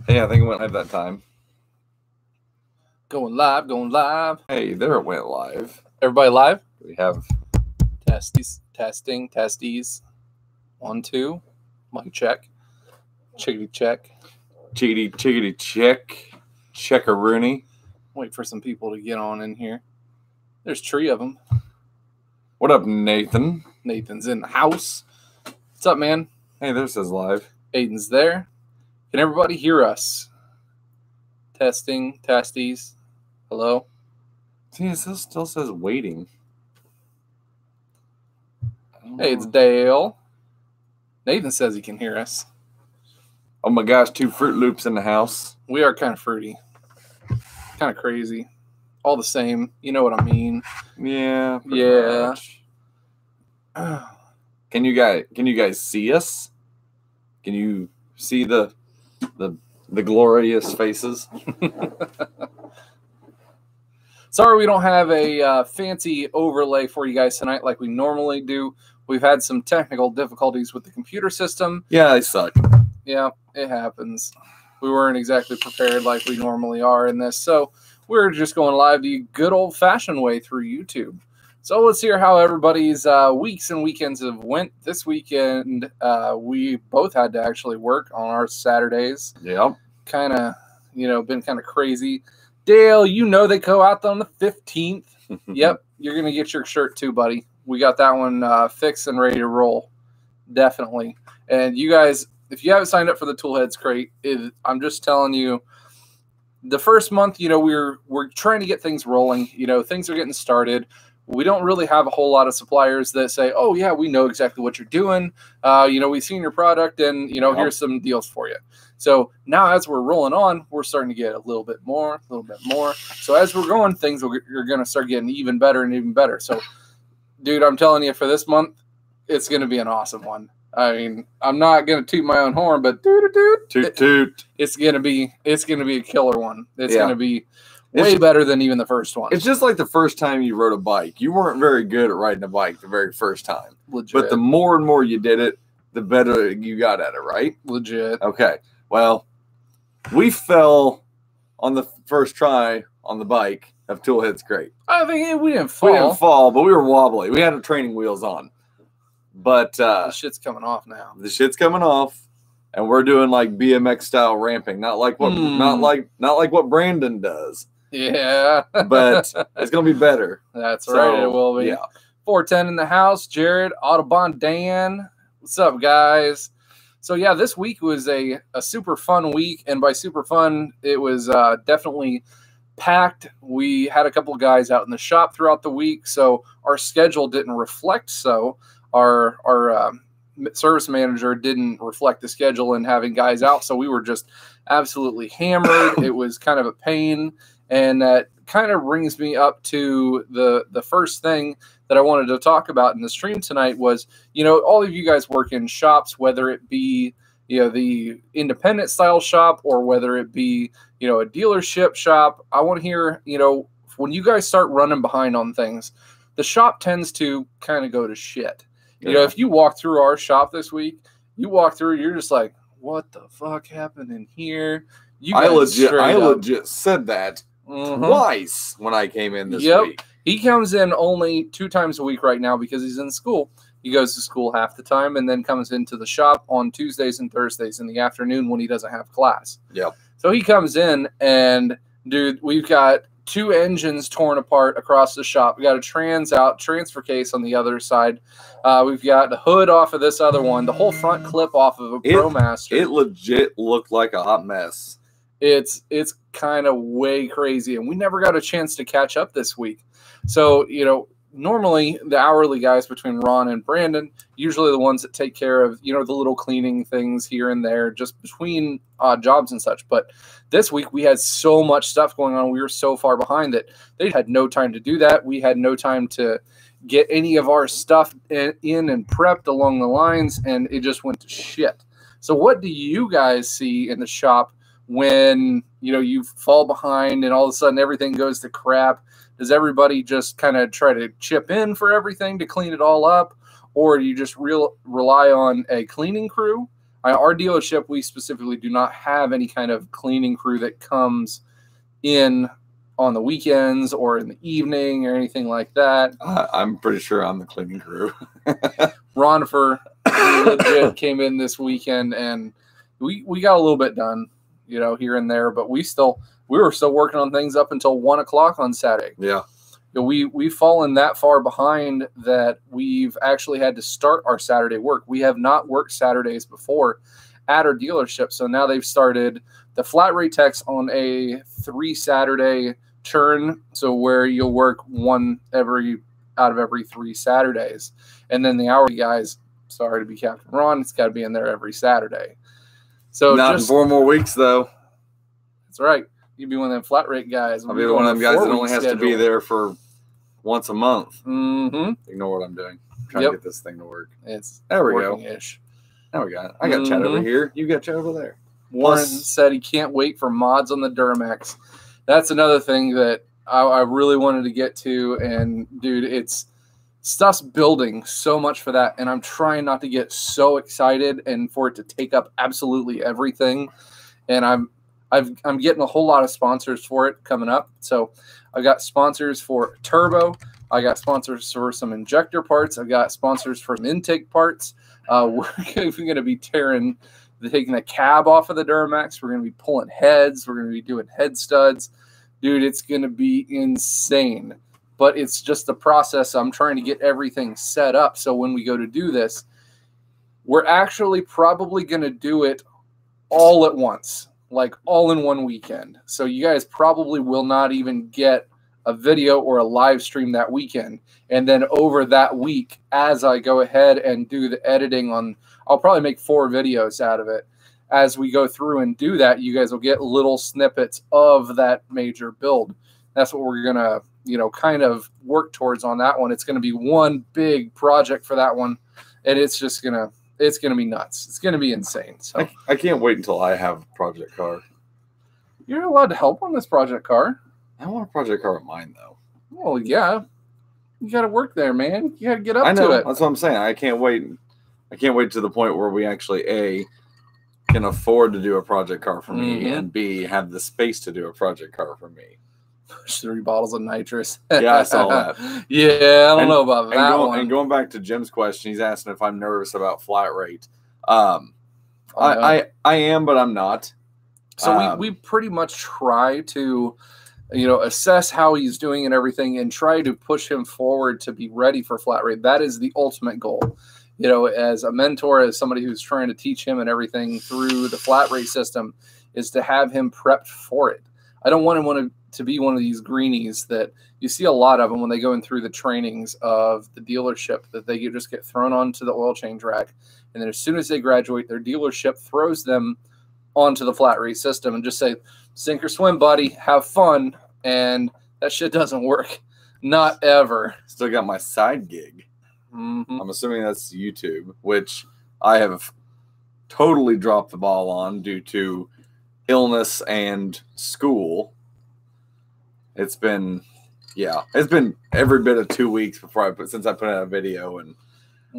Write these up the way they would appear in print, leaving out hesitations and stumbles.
Hey, I think it went live that time. Going live, going live. Hey, there it went live. Everybody live? We have Testing, testies. 1, 2. Mic check. Chickity check. chickity check. Checkaroony. Wait for some people to get on in here. There's 3 of them. What up, Nathan? Nathan's in the house. What's up, man? Hey, there says live. Aiden's there. Can everybody hear us? Testing, testies. Hello? See, it still says waiting. Hey, it's Dale. Nathan says he can hear us. Oh my gosh, 2 Fruit Loops in the house. We are kind of fruity. Kind of crazy. All the same. You know what I mean. Yeah. Yeah. Much. Can you guys see us? Can you see the glorious faces? Sorry we don't have a fancy overlay for you guys tonight like we normally do. We've had some technical difficulties with the computer system. Yeah, they suck. Yeah, it happens. We weren't exactly prepared like we normally are in this. So we're just going live the good old-fashioned way through YouTube. So let's hear how everybody's weeks and weekends have went. This weekend, we both had to actually work on our Saturdays. Yep. Kind of, been kind of crazy. Dale, they go out on the 15th. Yep, you're going to get your shirt too, buddy. We got that one fixed and ready to roll. Definitely. And you guys, if you haven't signed up for the Toolheads crate, I'm just telling you, the first month, we're trying to get things rolling. Things are getting started. We don't really have a whole lot of suppliers that say, oh, yeah, we know exactly what you're doing. We've seen your product and, Yep. Here's some deals for you. So now as we're rolling on, we're starting to get a little bit more. So as we're going, you're going to start getting even better and even better. So, dude, I'm telling you, for this month, it's going to be an awesome one. I mean, I'm not going to toot my own horn, but toot. It's going to be a killer one. It's Yeah. going to be way better than even the first one. It's just like the first time you rode a bike. You weren't very good at riding a bike the very first time. Legit. But the more and more you did it, the better you got at it, right? Legit. Okay. Well, we fell on the first try on the bike of Toolheads crate. I think we didn't fall. We didn't fall, but we were wobbly. We had our training wheels on. But the shit's coming off now. The shit's coming off, and we're doing like BMX style ramping, not like what Brandon does. Yeah. But it's gonna be better. That's right, it will be. Yeah. 410 in the house. Jared, Audubon, Dan. What's up, guys? So yeah, this week was a super fun week, and by super fun, it was definitely packed. We had a couple of guys out in the shop throughout the week, so our schedule didn't reflect so. Our service manager didn't reflect the schedule and having guys out, so we were just absolutely hammered. It was kind of a pain, and that kind of brings me up to the first thing that I wanted to talk about in the stream tonight was, all of you guys work in shops, whether it be, the independent style shop or whether it be, a dealership shop. I want to hear, when you guys start running behind on things, the shop tends to kind of go to shit. If you walk through our shop this week, you're just like, what the fuck happened in here? I legit said that twice when I came in this week. He comes in only 2 times a week right now because he's in school. He goes to school half the time and then comes into the shop on Tuesdays and Thursdays in the afternoon when he doesn't have class. Yep. So he comes in and, dude, we've got 2 engines torn apart across the shop. We got a transfer case on the other side. We've got the hood off of this other one, the whole front clip off of a ProMaster. It legit looked like a hot mess. It's kind of way crazy, and we never got a chance to catch up this week. So, normally the hourly guys between Ron and Brandon, usually the ones that take care of, the little cleaning things here and there, just between odd jobs and such. But this week we had so much stuff going on. We were so far behind that they had no time to do that. We had no time to get any of our stuff in and prepped along the lines, and it just went to shit. So what do you guys see in the shop when, you fall behind and all of a sudden everything goes to crap? Does everybody just kind of try to chip in for everything to clean it all up? Or do you just rely on a cleaning crew? Our dealership, we specifically do not have any kind of cleaning crew that comes in on the weekends or in the evening or anything like that. I'm pretty sure I'm the cleaning crew. Ronifer legit came in this weekend, and we got a little bit done, here and there, but we were still working on things up until 1 o'clock on Saturday. Yeah. We've fallen that far behind that we've actually had to start our Saturday work. We have not worked Saturdays before at our dealership, so now they've started the flat rate techs on a 3 Saturday turn, so where you'll work one out of every 3 Saturdays, and then the hourly guys. Sorry to be Captain Ron, it's got to be in there every Saturday. So not in 4 more weeks though. That's right. You'd be one of them flat rate guys. I'll be one of them guys that only has to be there for once a month. Mm-hmm. Ignore what I'm doing. I'm trying to get this thing to work. It's there we go. Working-ish. There we go. I got Chad over here. You got Chad over there. Warren said he can't wait for mods on the Duramax. That's another thing that I really wanted to get to. And, dude, stuff's building so much for that. And I'm trying not to get so excited and for it to take up absolutely everything. And I'm getting a whole lot of sponsors for it coming up. So I've got sponsors for turbo. I got sponsors for some injector parts. I've got sponsors for some intake parts. We're going to be taking the cab off of the Duramax. We're going to be pulling heads. We're going to be doing head studs. Dude, it's going to be insane. But it's just the process. I'm trying to get everything set up. So when we go to do this, we're actually probably going to do it all at once, like all in one weekend. So you guys probably will not even get a video or a live stream that weekend. And then over that week, as I go ahead and do the editing I'll probably make 4 videos out of it. As we go through and do that, you guys will get little snippets of that major build. That's what we're going to, kind of work towards on that one. It's going to be one big project for that one. And it's going to be nuts. It's going to be insane. So I can't wait until I have a project car. You're allowed to help on this project car. I want a project car of mine, though. Well, yeah. You got to work there, man. You got to get up to it. That's what I'm saying. I can't wait. I can't wait to the point where we actually, A, can afford to do a project car for me, and B, have the space to do a project car for me. Push 3 bottles of nitrous. Yeah, I saw that. Yeah, I don't know about that one. And going back to Jim's question, he's asking if I'm nervous about flat rate. I am, but I'm not. So we pretty much try to, assess how he's doing and everything, and try to push him forward to be ready for flat rate. That is the ultimate goal. As a mentor, as somebody who's trying to teach him and everything through the flat rate system, is to have him prepped for it. I don't want him to be one of these greenies that you see a lot of them when they go in through the trainings of the dealership, that they just get thrown onto the oil change rack. And then as soon as they graduate, their dealership throws them onto the flat rate system and just say, sink or swim, buddy, have fun. And that shit doesn't work. Not ever. Still got my side gig. Mm-hmm. I'm assuming that's YouTube, which I have totally dropped the ball on due to illness and school. It's been every bit of 2 weeks since I put out a video, and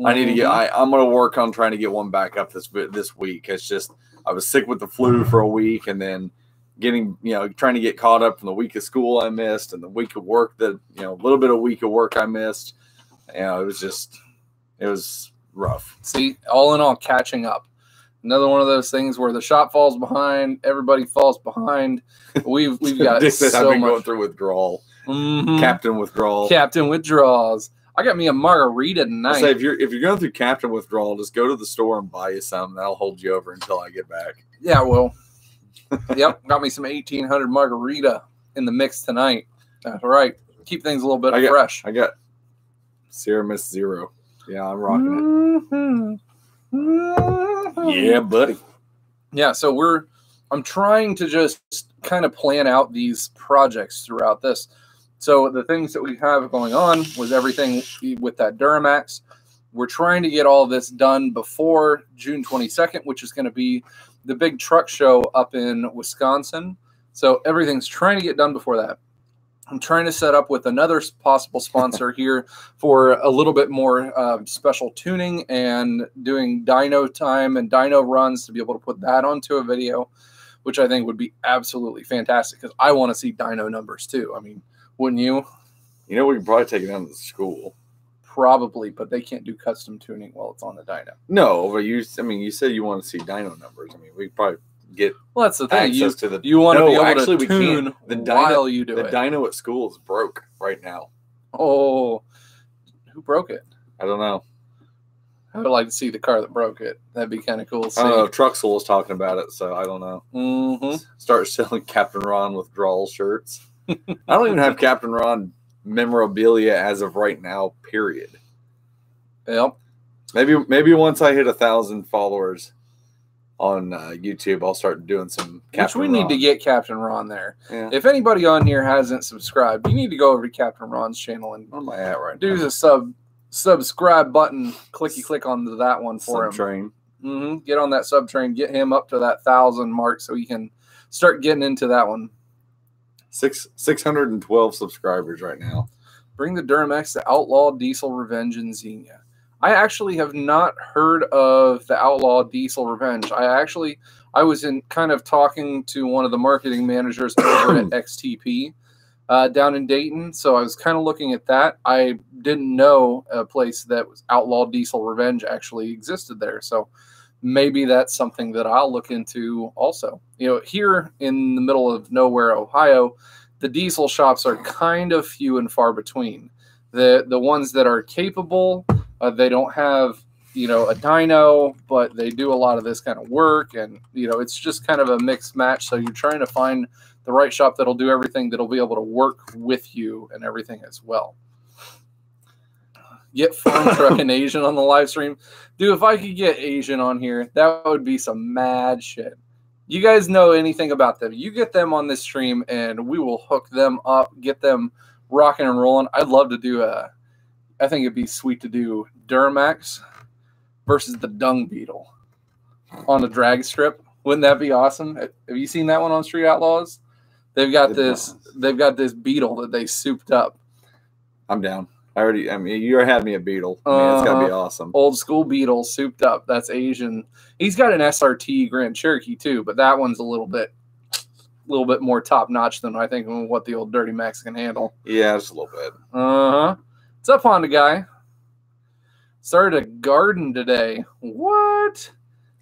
I need to get. I'm going to work on trying to get one back up this week. It's just I was sick with the flu for a week, and then trying to get caught up from the week of school I missed, and the week of work a little bit of week of work I missed. It was rough. See, all in all, catching up. Another one of those things where the shop falls behind, everybody falls behind. We've got so I've been much. going through withdrawal. Mm-hmm. Captain withdrawal. Captain withdrawals. I got me a margarita tonight. Say if you're going through captain withdrawal, just go to the store and buy you some. That'll hold you over until I get back. Yeah, well, yep, got me some 1800 margarita in the mix tonight. That's right. Keep things a little bit fresh. I got Sierra Miss Zero. Yeah, I'm rocking it. Yeah, buddy. Yeah, so I'm trying to just kind of plan out these projects throughout this. So the things that we have going on was everything with that Duramax. We're trying to get all this done before June 22nd, which is going to be the big truck show up in Wisconsin. So everything's trying to get done before that. I'm trying to set up with another possible sponsor here for a little bit more special tuning and doing dyno time and dyno runs to be able to put that onto a video, which I think would be absolutely fantastic because I want to see dyno numbers too. I mean, wouldn't you? You know, we can probably take it down to the school. Probably, but they can't do custom tuning while it's on the dyno. No, but you said you want to see dyno numbers. I mean, we probably get that's the thing. Access to the, you want to be able actually, to tune the while you do it. The dyno at school is broke right now. Oh, who broke it? I don't know. I would like to see the car that broke it. That'd be kind of cool to see. I don't know. Truxel was talking about it, so I don't know. Mm-hmm. Start selling Captain Ron withdrawal shirts. I don't even have Captain Ron memorabilia as of right now, period. Yep. Maybe once I hit 1,000 followers on YouTube, I'll start doing some Captain Ron. Need to get Captain Ron there. Yeah. If anybody on here hasn't subscribed, you need to go over to Captain Ron's channel and where am I at right do now? the subscribe button. Click onto that one for him. Train. Mm-hmm. Get on that sub train. Get him up to that 1,000 mark so he can start getting into that one. 612 subscribers right now. Bring the Duramax to Outlaw, Diesel, Revenge, and Xenia. I actually have not heard of the Outlaw, Diesel, Revenge. I was in kind of talking to one of the marketing managers over at XTP down in Dayton, so I was kind of looking at that. I didn't know a place that was Outlaw, Diesel, Revenge actually existed there, so maybe that's something that I'll look into also. You know, here in the middle of nowhere, Ohio, the diesel shops are kind of few and far between. The ones that are capable, they don't have, you know, a dyno, but they do a lot of this kind of work, and, you know, it's just kind of a mixed match. So you're trying to find the right shop that'll do everything, that'll be able to work with you and everything as well. Get Farm Truck and Asian on the live stream. Dude, if I could get Asian on here, that would be some mad shit. You guys know anything about them, you get them on this stream and we will hook them up, get them rocking and rolling. I'd love to do I think it'd be sweet to do Duramax versus the Dung Beetle on a drag strip. Wouldn't that be awesome? Have you seen that one on Street Outlaws? They've got this beetle that they souped up. I'm down. I mean, you had me a beetle. It's gotta be awesome. Old school beetle souped up. That's Asian. He's got an SRT Grand Cherokee too, but that one's a little bit more top notch than I think what the old Dirty Max can handle. Yeah, just a little bit. What's up, Honda guy? Started a garden today. What?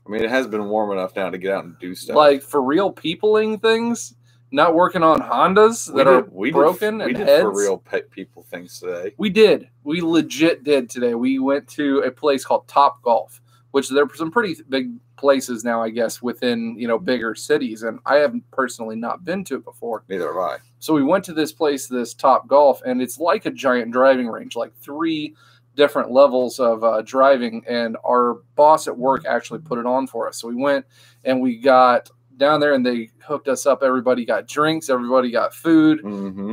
I mean, it has been warm enough now to get out and do stuff. Like for real peopling things? Not working on Hondas that are broken and heads? We did for real people things today. We did. We legit did today. We went to a place called Top Golf, which there are some pretty big places now, I guess, within, you know, bigger cities. And I haven't personally not been to it before. Neither have I. So we went to this place, this Top Golf, and it's like a giant driving range, like 3 different levels of driving. And our boss at work actually put it on for us. So we went and we got down there and they hooked us up. Everybody got drinks, everybody got food,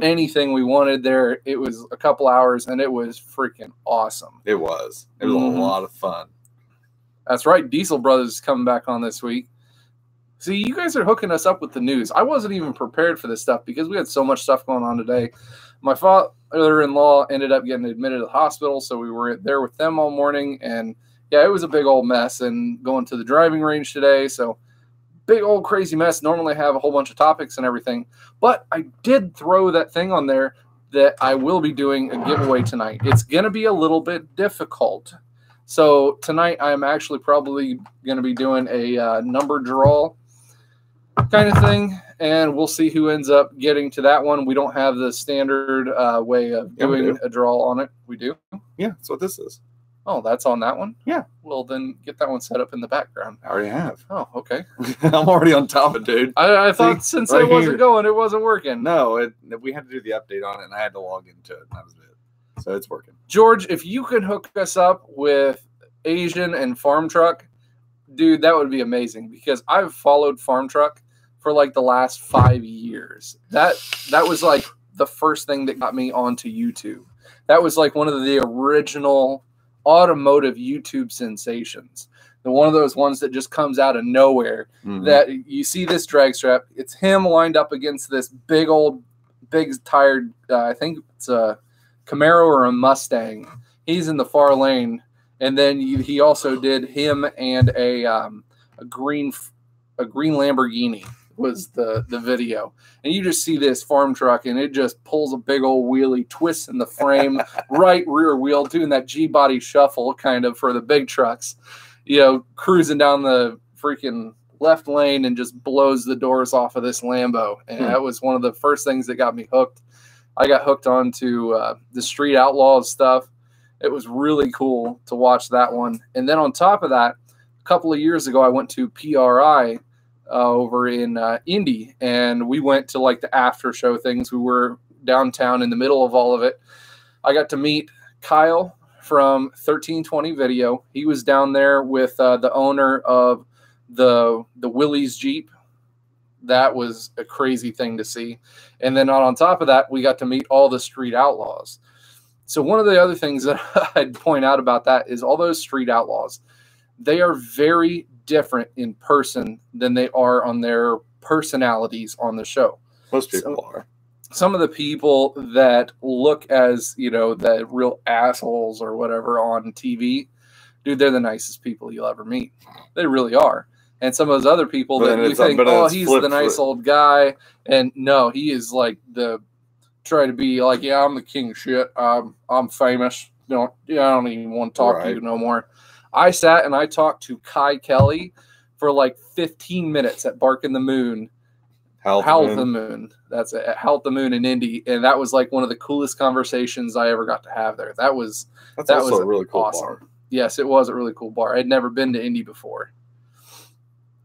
anything we wanted there. It was a couple hours and it was freaking awesome. It was a lot of fun. That's right. Diesel Brothers is coming back on this week. See, you guys are hooking us up with the news. I wasn't even prepared for this stuff because we had so much stuff going on today. My father-in-law ended up getting admitted to the hospital, so we were there with them all morning. And yeah, it was a big old mess. And going to the driving range today, so big old crazy mess. Normally I have a whole bunch of topics and everything, but I did throw that thing on there that I will be doing a giveaway tonight. It's going to be a little bit difficult. So tonight I'm actually probably going to be doing a number draw kind of thing, and we'll see who ends up getting to that one. We don't have the standard way of doing a draw on it. We do? Yeah, that's what this is. Oh, that's on that one? Yeah. Well, then get that one set up in the background. I already have. Oh, okay. I'm already on top of it, dude. I thought since it wasn't going, it wasn't working. No, we had to do the update on it, and I had to log into it, and that was it. So it's working. George, if you could hook us up with Asian and Farm Truck, dude, that would be amazing because I've followed Farm Truck for like the last 5 years. That was like the first thing that got me onto YouTube. That was like one of the original automotive YouTube sensations. The one of those ones that just comes out of nowhere, that you see this drag strap, it's him lined up against this big old big tired, I think it's a Camaro or a Mustang. He's in the far lane. And then he also did him and a green Lamborghini was the video. And you just see this farm truck, and it just pulls a big old wheelie, twists in the frame, right rear wheel, doing that G-body shuffle kind of for the big trucks, cruising down the freaking left lane and just blows the doors off of this Lambo. And that was one of the first things that got me hooked. I got hooked onto the Street Outlaws stuff. It was really cool to watch that one. And then on top of that, a couple of years ago, I went to PRI over in Indy, and we went to like the after show things. We were downtown in the middle of all of it. I got to meet Kyle from 1320 Video. He was down there with the owner of the Willys Jeep. That was a crazy thing to see. And then on top of that, we got to meet all the Street Outlaws. So one of the other things that I'd point out about that is all those Street Outlaws, they are very different in person than they are on their personalities on the show. Most people are. Some of the people that look as, the real assholes or whatever on TV, dude, they're the nicest people you'll ever meet. They really are. And some of those other people that you think, he's the nice old guy. And no, he is like try to be like, yeah, I'm the king of shit. I'm famous. I don't even want to talk to you no more. I sat and I talked to Kai Kelly for like 15 minutes at Bark in the Moon. Howl the Moon. That's it. Howl the Moon in Indy. And that was like one of the coolest conversations I ever got to have there. That was a really cool awesome bar. Yes, it was a really cool bar. I'd never been to Indy before.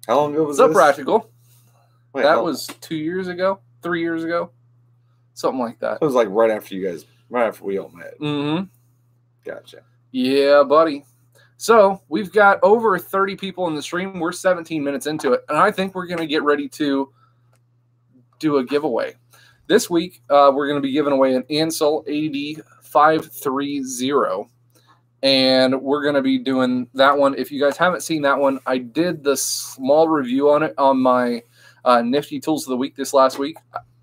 How long ago was So this? Practical. Wait, that was 2 years ago, 3 years ago. Something like that. It was like right after we all met. Mm-hmm. Gotcha. Yeah, buddy. So we've got over 30 people in the stream. We're 17 minutes into it, and I think we're going to get ready to do a giveaway. This week, we're going to be giving away an Ansel AD530, and we're going to be doing that one. If you guys haven't seen that one, I did the small review on it on my Nifty Tools of the Week this last week.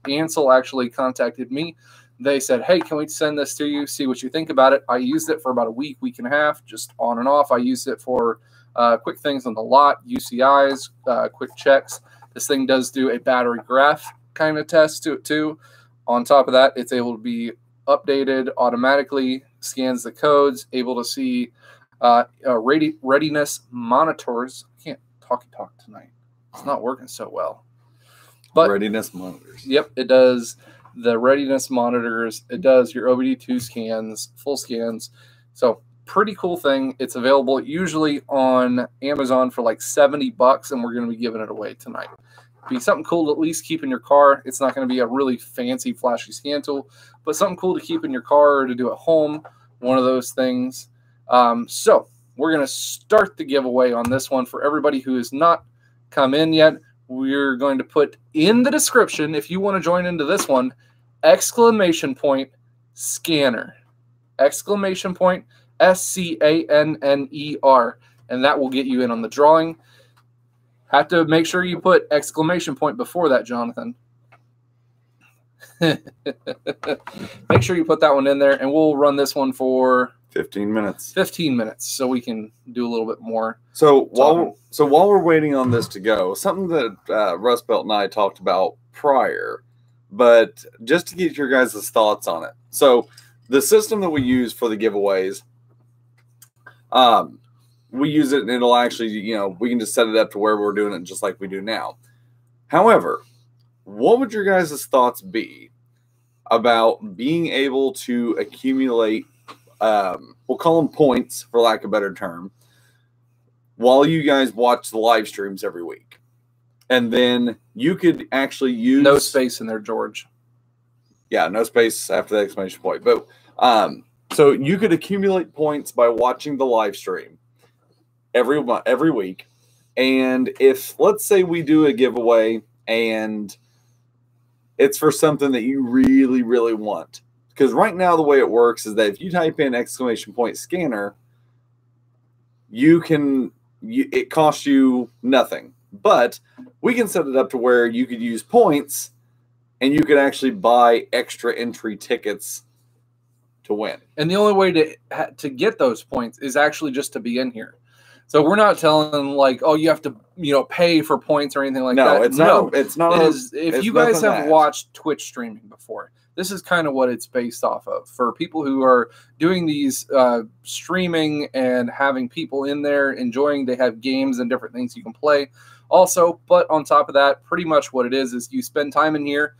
Ansel actually contacted me. They said, hey, can we send this to you, see what you think about it? I used it for about a week and a half, just on and off. I used it for quick things on the lot, UCIs, quick checks. This thing does do a battery graph kind of test to it too. On top of that, it's able to be updated automatically, scans the codes, able to see readiness monitors. I can't talk tonight. It's not working so well. But readiness monitors. Yep, it does the readiness monitors. It does your OBD2 scans, full scans. So pretty cool thing. It's available usually on Amazon for like $70, and we're going to be giving it away tonight. Be something cool to at least keep in your car. It's not going to be a really fancy, flashy scan tool, but something cool to keep in your car or to do at home. One of those things. So we're going to start the giveaway on this one for everybody who has not come in yet. We're going to put in the description, if you want to join into this one, exclamation point scanner. Exclamation point SCANNER. And that will get you in on the drawing. Have to make sure you put exclamation point before that, Jonathan. Make sure you put that one in there, and we'll run this one for 15 minutes. 15 minutes, so we can do a little bit more. So while we're waiting on this to go, something that Rustbelt and I talked about prior, but just to get your guys' thoughts on it. So the system that we use for the giveaways, we use it and it'll actually, we can just set it up to where we're doing it just like we do now. However, what would your guys' thoughts be about being able to accumulate, we'll call them points for lack of a better term, while you guys watch the live streams every week? And then you could actually use... No space in there, George. Yeah, no space after the exclamation point. But so you could accumulate points by watching the live stream every week. And if, let's say we do a giveaway and it's for something that you really, really want. Because right now the way it works is that if you type in exclamation point scanner, it costs you nothing. But we can set it up to where you could use points and you can actually buy extra entry tickets to win. And the only way to get those points is actually just to be in here. So we're not telling like, oh, you have to, pay for points or anything like that. No, it's not. It's not. If you guys have watched Twitch streaming before, this is kind of what it's based off of. For people who are doing these streaming and having people in there enjoying, they have games and different things you can play also. But on top of that, pretty much what it is you spend time in here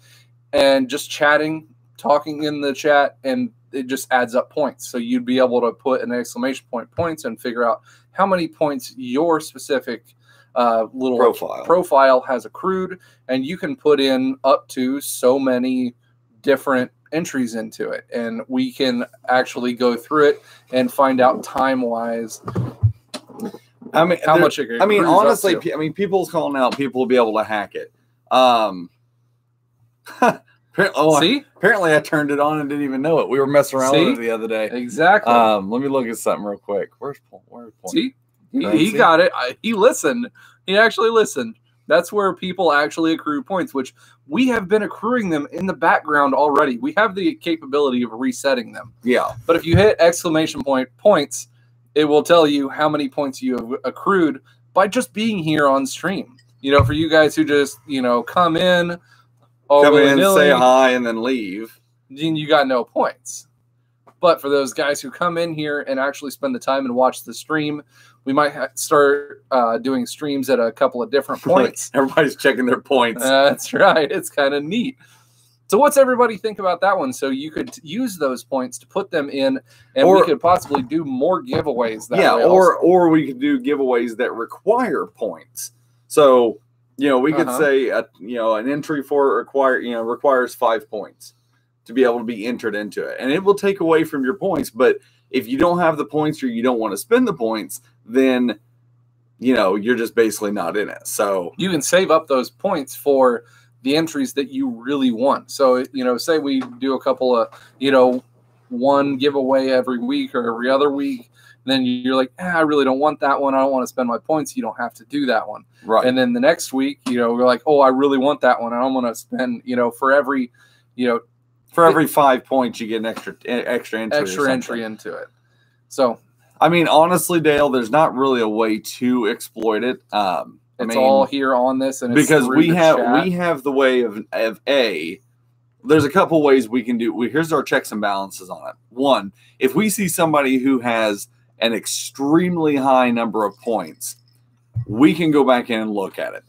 and just chatting, talking in the chat, and it just adds up points. So you'd be able to put an exclamation point points and figure out how many points your specific little profile has accrued. And you can put in up to so many different entries into it. And we can actually go through it and find out time-wise how much it accrues. I mean, honestly, people's calling out people will be able to hack it. See? Apparently I turned it on and didn't even know it. We were messing around with it the other day. Exactly. Let me look at something real quick. Where's point? See? He got it. He listened. He actually listened. That's where people actually accrue points, which we have been accruing them in the background already. We have the capability of resetting them. Yeah. But if you hit exclamation point points, it will tell you how many points you have accrued by just being here on stream. For you guys who just, come in, say hi, and then leave. Then you got no points. But for those guys who come in here and actually spend the time and watch the stream, we might start doing streams at a couple of different points. Everybody's checking their points. That's right. It's kind of neat. So what's everybody think about that one? So you could use those points to put them in, and we could possibly do more giveaways that way. Or we could do giveaways that require points. So we could say an entry for it requires 5 points to be able to be entered into it, and it will take away from your points. But if you don't have the points or you don't want to spend the points, then you're just basically not in it. So you can save up those points for the entries that you really want. So say we do a couple of one giveaway every week or every other week. Then you're like, I really don't want that one. I don't want to spend my points. You don't have to do that one. Right. And then the next week, we're like, oh, I really want that one. I don't want to spend, for every 5 points, you get an extra entry into it. So, I mean, honestly, Dale, there's not really a way to exploit it. It's all here on this, and because we have the way of there's a couple ways we can do. Here's our checks and balances on it. One, if we see somebody who has an extremely high number of points, we can go back in and look at it.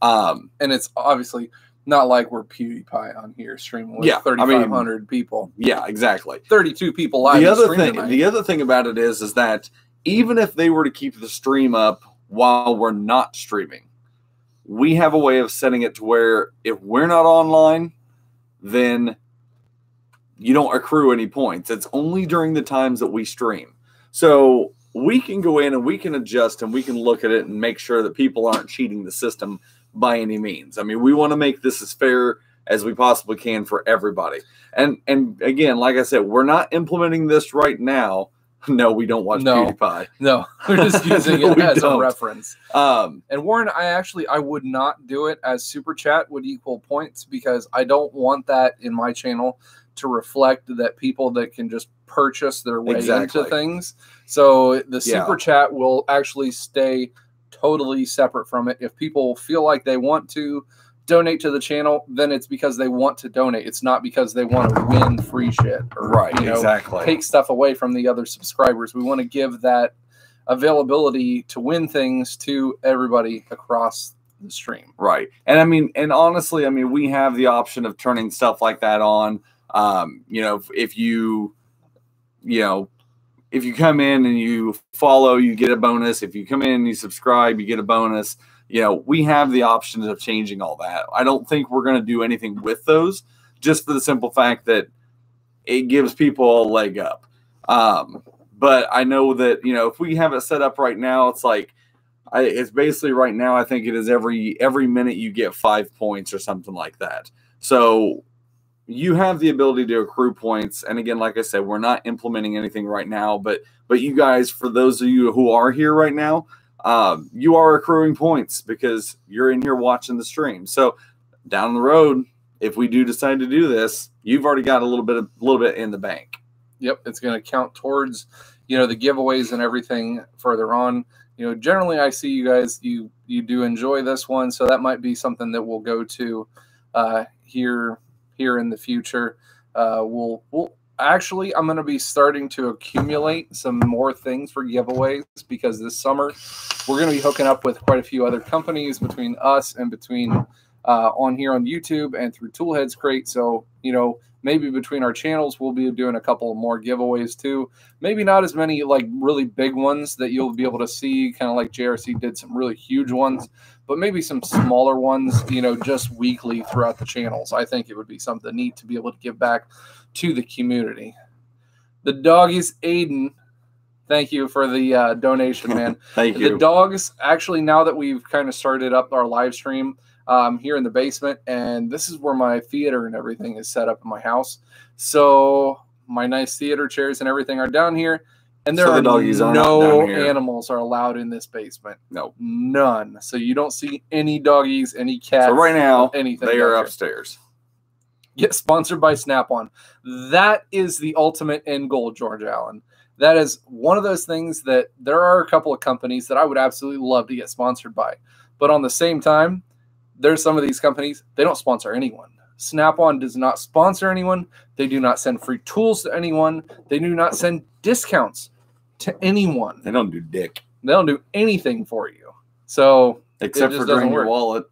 And it's obviously not like we're PewDiePie on here streaming with 3,500 people. Yeah, exactly. 32 people live. The other thing about it is that even if they were to keep the stream up while we're not streaming, we have a way of setting it to where if we're not online, then you don't accrue any points. It's only during the times that we stream. So we can go in and we can adjust and we can look at it and make sure that people aren't cheating the system by any means. I mean, we want to make this as fair as we possibly can for everybody. And again, like I said, we're not implementing this right now. No, we don't watch PewDiePie. No, we're just using it as a reference. And Warren, I would not do it as super chat would equal points, because I don't want that in my channel to reflect that people that can just purchase their way into things. So the super chat will actually stay totally separate from it. If people feel like they want to donate to the channel, then it's because they want to donate. It's not because they want to win free shit or take stuff away from the other subscribers. We want to give that availability to win things to everybody across the stream. Right. And I mean, and honestly, I mean, we have the option of turning stuff like that on. If you come in and you follow, you get a bonus. If you come in and you subscribe, you get a bonus. We have the option of changing all that. I don't think we're going to do anything with those, just for the simple fact that it gives people a leg up. But I know that, if we have it set up right now, it's like, it's basically right now, I think it is every minute you get 5 points or something like that. So you have the ability to accrue points. And again, like I said, we're not implementing anything right now, but you guys, for those of you who are here right now, you are accruing points because you're in here watching the stream. So down the road, if we do decide to do this, you've already got a little bit in the bank. Yep, it's going to count towards, the giveaways and everything further on. Generally I see you guys, you do enjoy this one, so that might be something that we'll go to here in the future. We'll actually, I'm going to be starting to accumulate some more things for giveaways, because this summer we're going to be hooking up with quite a few other companies between us and between on here on YouTube and through Toolheads Crate. So, maybe between our channels, we'll be doing a couple more giveaways too. Maybe not as many like really big ones that you'll be able to see, kind of like JRC did some really huge ones, but maybe some smaller ones, just weekly throughout the channels. I think it would be something neat to be able to give back to the community. The doggies, Aiden, thank you for the donation, man. Thank you. The dogs, actually, now that we've kind of started up our live stream here in the basement, and this is where my theater and everything is set up in my house. So my nice theater chairs and everything are down here, and there are no animals are allowed in this basement. No, none. So you don't see any doggies, any cats. So right now, anything. They are upstairs. Get sponsored by Snap-on. That is the ultimate end goal, George Allen. That is one of those things that there are a couple of companies that I would absolutely love to get sponsored by. But on the same time, there's some of these companies, they don't sponsor anyone. Snap-on does not sponsor anyone. They do not send free tools to anyone. They do not send discounts to anyone. They don't do dick. They don't do anything for you. So except for drain your wallet.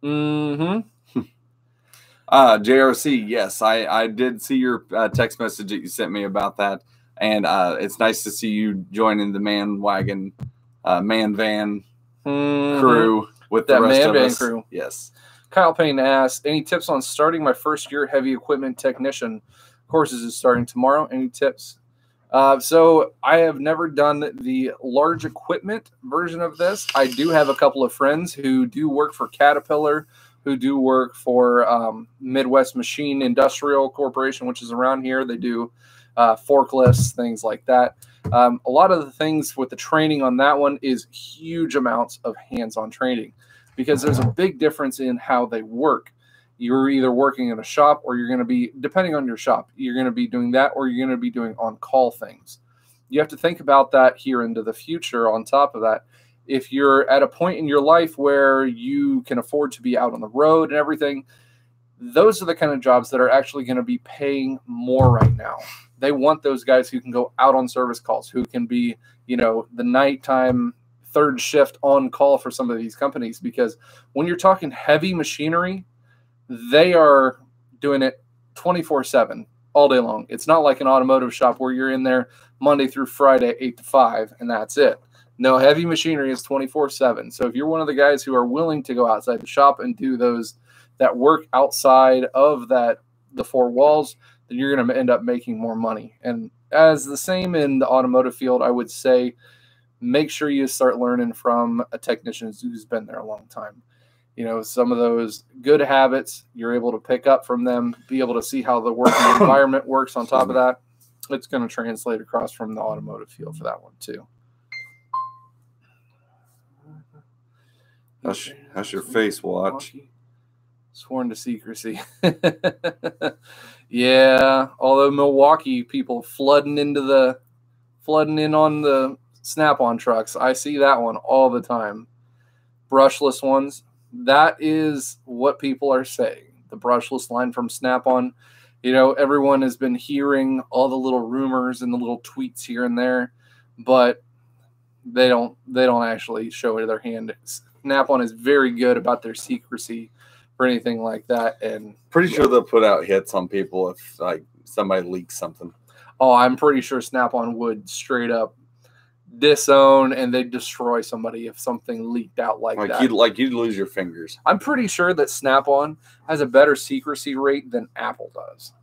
Mm-hmm. JRC, yes, I did see your text message that you sent me about that, and it's nice to see you joining the man van crew with that the rest man of van us. Crew. Yes. Kyle Payne asked, any tips on starting my first year heavy equipment technician? Courses is starting tomorrow. Any tips? So I have never done the large equipment version of this. I do have a couple of friends who do work for Caterpillar, who do work for Midwest Machine Industrial Corporation, which is around here. They do forklifts, things like that. A lot of the things with the training on that one is huge amounts of hands-on training, because there's a big difference in how they work. You're either working in a shop, or you're going to be, depending on your shop, you're going to be doing that, or you're going to be doing on-call things. You have to think about that here into the future. On top of that, if you're at a point in your life where you can afford to be out on the road and everything, those are the kind of jobs that are actually going to be paying more right now. They want those guys who can go out on service calls, who can be, the nighttime third shift on call for some of these companies, because when you're talking heavy machinery, they are doing it 24/7 all day long. It's not like an automotive shop where you're in there Monday through Friday, 8 to 5, and that's it. No, heavy machinery is 24/7. So if you're one of the guys who are willing to go outside the shop and do that work outside of the four walls, then you're going to end up making more money. And as the same in the automotive field, I would say make sure you start learning from a technician who's been there a long time. Some of those good habits you're able to pick up from them, be able to see how the working environment works on top of that. It's going to translate across from the automotive field for that one too. How's your face, Watch? Sworn to secrecy. Yeah, although Milwaukee people flooding in on the Snap-on trucks. I see that one all the time. Brushless ones. That is what people are saying. The brushless line from Snap-on. Everyone has been hearing all the little rumors and the little tweets here and there, but they don't actually show it in their hand. Snap-on is very good about their secrecy for anything like that, and pretty sure they'll put out hits on people if like somebody leaks something. Oh, I'm pretty sure Snap-on would straight up disown, and they'd destroy somebody if something leaked out like that. You'd lose your fingers. I'm pretty sure that Snap-on has a better secrecy rate than Apple does.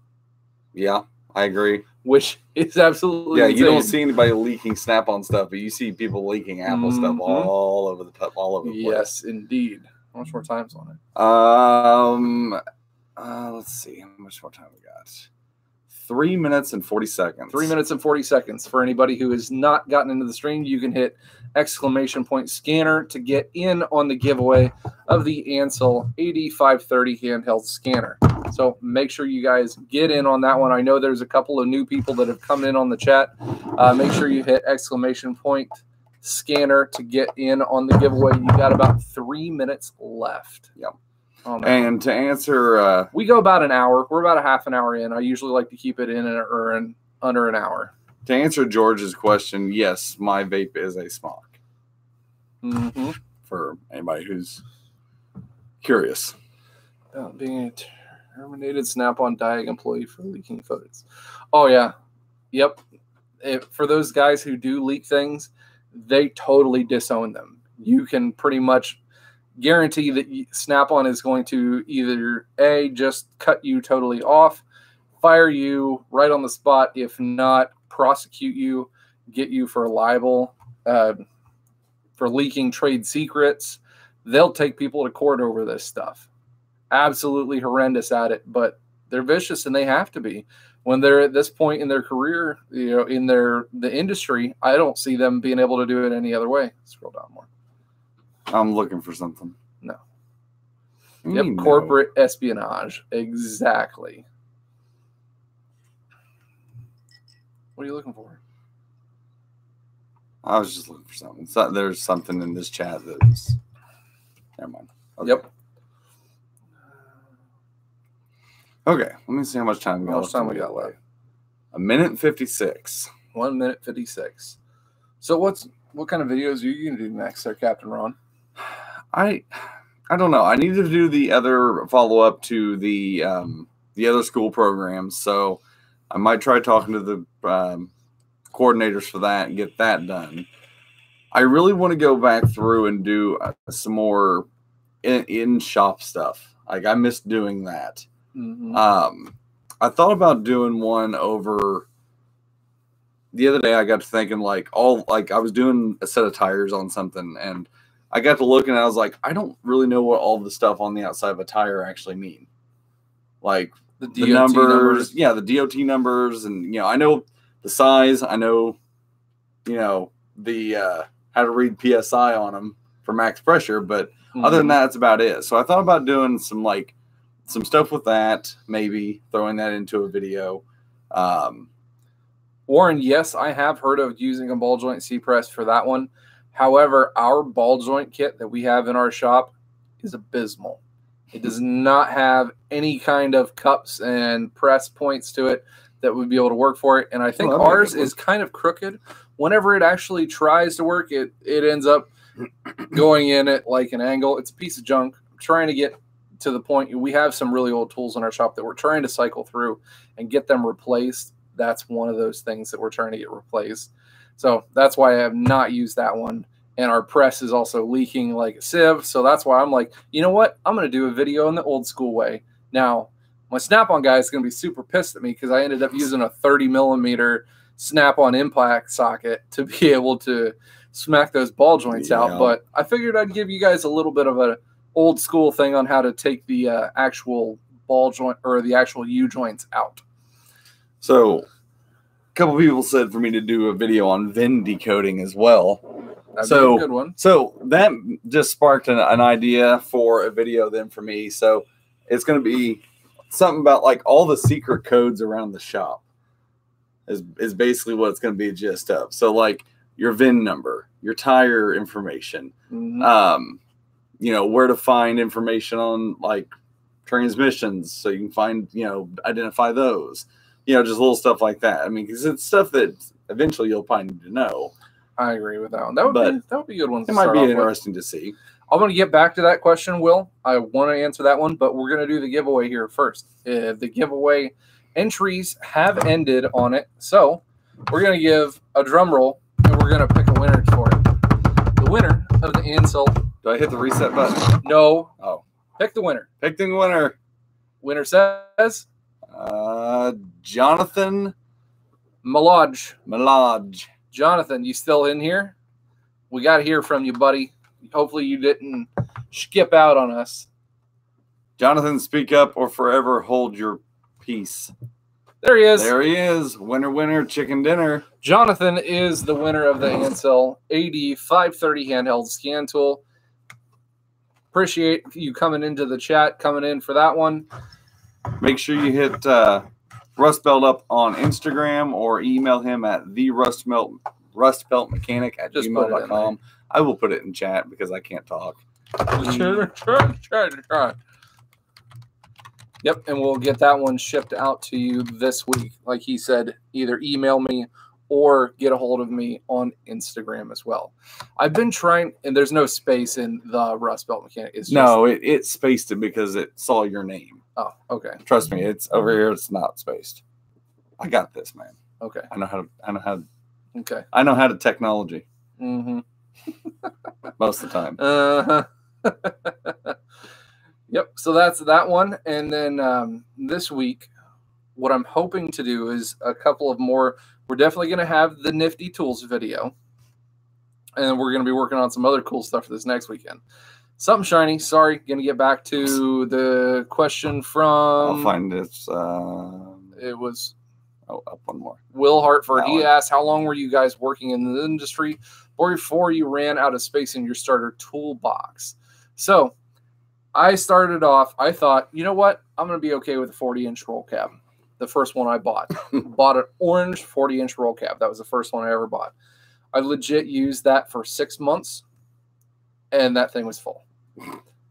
Yeah, I agree. Which is absolutely insane. You don't see anybody leaking Snap-on stuff, but you see people leaking Apple stuff all over the place. Yes, indeed. How much more time's on it? Let's see. How much more time we got? 3 minutes and 40 seconds. 3 minutes and 40 seconds. For anybody who has not gotten into the stream, you can hit !scanner to get in on the giveaway of the Ansel 8530 handheld scanner. So make sure you guys get in on that one. I know there's a couple of new people that have come in on the chat. Make sure you hit ! Scanner to get in on the giveaway. You got about 3 minutes left. Yep. And to answer, we go about an hour. We're about a half an hour in. I usually like to keep it in under an hour. To answer George's question, yes, my vape is a smock. Mm-hmm. For anybody who's curious. About being a terminated Snap-on Diag employee for leaking photos. Oh, yeah. Yep. For those guys who do leak things, they totally disown them. You can pretty much guarantee that Snap-on is going to either A, just cut you totally off, fire you right on the spot, if not prosecute you, get you for libel, for leaking trade secrets. They'll take people to court over this stuff. Absolutely horrendous at it, but they're vicious and they have to be. When they're at this point in their career, in the industry, I don't see them being able to do it any other way. Scroll down more. I'm looking for something. No. Yep, corporate espionage. Exactly. What are you looking for? I was just looking for something. So there's something in this chat that's... Never mind. Okay. Yep. Okay, let me see how much time we got. How much time we got left? 1 minute and 56. 1 minute 56. So what kind of videos are you going to do next there, Captain Ron? I don't know. I need to do the other follow-up to the other school programs, so I might try talking to the coordinators for that and get that done. I really want to go back through and do some more in-shop stuff. Like, I miss doing that. Mm-hmm. I thought about doing one over the other day. I got to thinking, I was doing a set of tires on something, and I got to looking and I was like, I don't really know what all the stuff on the outside of a tire actually mean. Like the numbers. Yeah, the DOT numbers, and I know the size, I know the how to read PSI on them for max pressure, but other than that, that's about it. So I thought about doing some stuff with that, maybe throwing that into a video. Warren, yes, I have heard of using a ball joint C-press for that one. However, our ball joint kit that we have in our shop is abysmal. It does not have any kind of cups and press points to it that would be able to work for it. And I think ours is kind of crooked. Whenever it actually tries to work, it ends up going in at like an angle. It's a piece of junk. I'm trying to get to the point. We have some really old tools in our shop that we're trying to cycle through and get them replaced. That's one of those things that we're trying to get replaced. So that's why I have not used that one. And our press is also leaking like a sieve. So that's why I'm like, you know what? I'm going to do a video in the old school way. Now, my Snap-on guy is going to be super pissed at me because I ended up using a 30mm Snap-on impact socket to be able to smack those ball joints out. But I figured I'd give you guys a little bit of an old school thing on how to take the actual ball joint or the actual U-joints out. So a couple people said for me to do a video on VIN decoding as well. That'd be a good one. So that just sparked an idea for a video then for me. So it's going to be something about like all the secret codes around the shop is basically what it's going to be a gist of. So like your VIN number, your tire information, where to find information on like transmissions so you can find, identify those, just little stuff like that. I mean, because it's stuff that eventually you'll probably need to know. I agree with that one. That would be a good one. It might be interesting to see. I'm going to get back to that question, Will. I want to answer that one, but we're going to do the giveaway here first. The giveaway entries have ended on it, so we're going to give a drum roll, and we're going to pick a winner for it. The winner of the Ansel. Do I hit the reset button? No. Oh. Pick the winner. Pick the winner. Winner says? Jonathan Malodge. Jonathan, you still in here? We got to hear from you, buddy. Hopefully you didn't skip out on us. Jonathan, speak up or forever hold your peace. There he is. There he is. Winner, winner, chicken dinner. Jonathan is the winner of the Ansel AD 530 handheld scan tool. Appreciate you coming into the chat, coming in for that one. Make sure you hit Rustbelt up on Instagram or email him at rustbeltmechanic@gmail.com. I will put it in chat because I can't talk. Yep, and we'll get that one shipped out to you this week. Like he said, either email me or get a hold of me on Instagram as well. I've been trying, and there's no space in the Rustbelt Mechanic. It's just, no, it spaced it because it saw your name. Oh, okay. Trust me, it's over here. It's not spaced. I got this, man. Okay. I know how to. Okay. I know how to technology. Mm-hmm. Most of the time. Yep. So that's that one. And then this week, what I'm hoping to do is a couple of more. We're definitely going to have the Nifty Tools video. And we're going to be working on some other cool stuff for this next weekend. Something shiny. Sorry. Going to get back to the question from. I'll find this. It was. Oh, up one more. Will Hartford. He asked, how long were you guys working in the industry before you ran out of space in your starter toolbox? So I started off, I thought, you know what? I'm going to be okay with a 40-inch roll cab. The first one I bought. Bought an orange 40-inch roll cab. That was the first one I ever bought. I legit used that for 6 months, and that thing was full.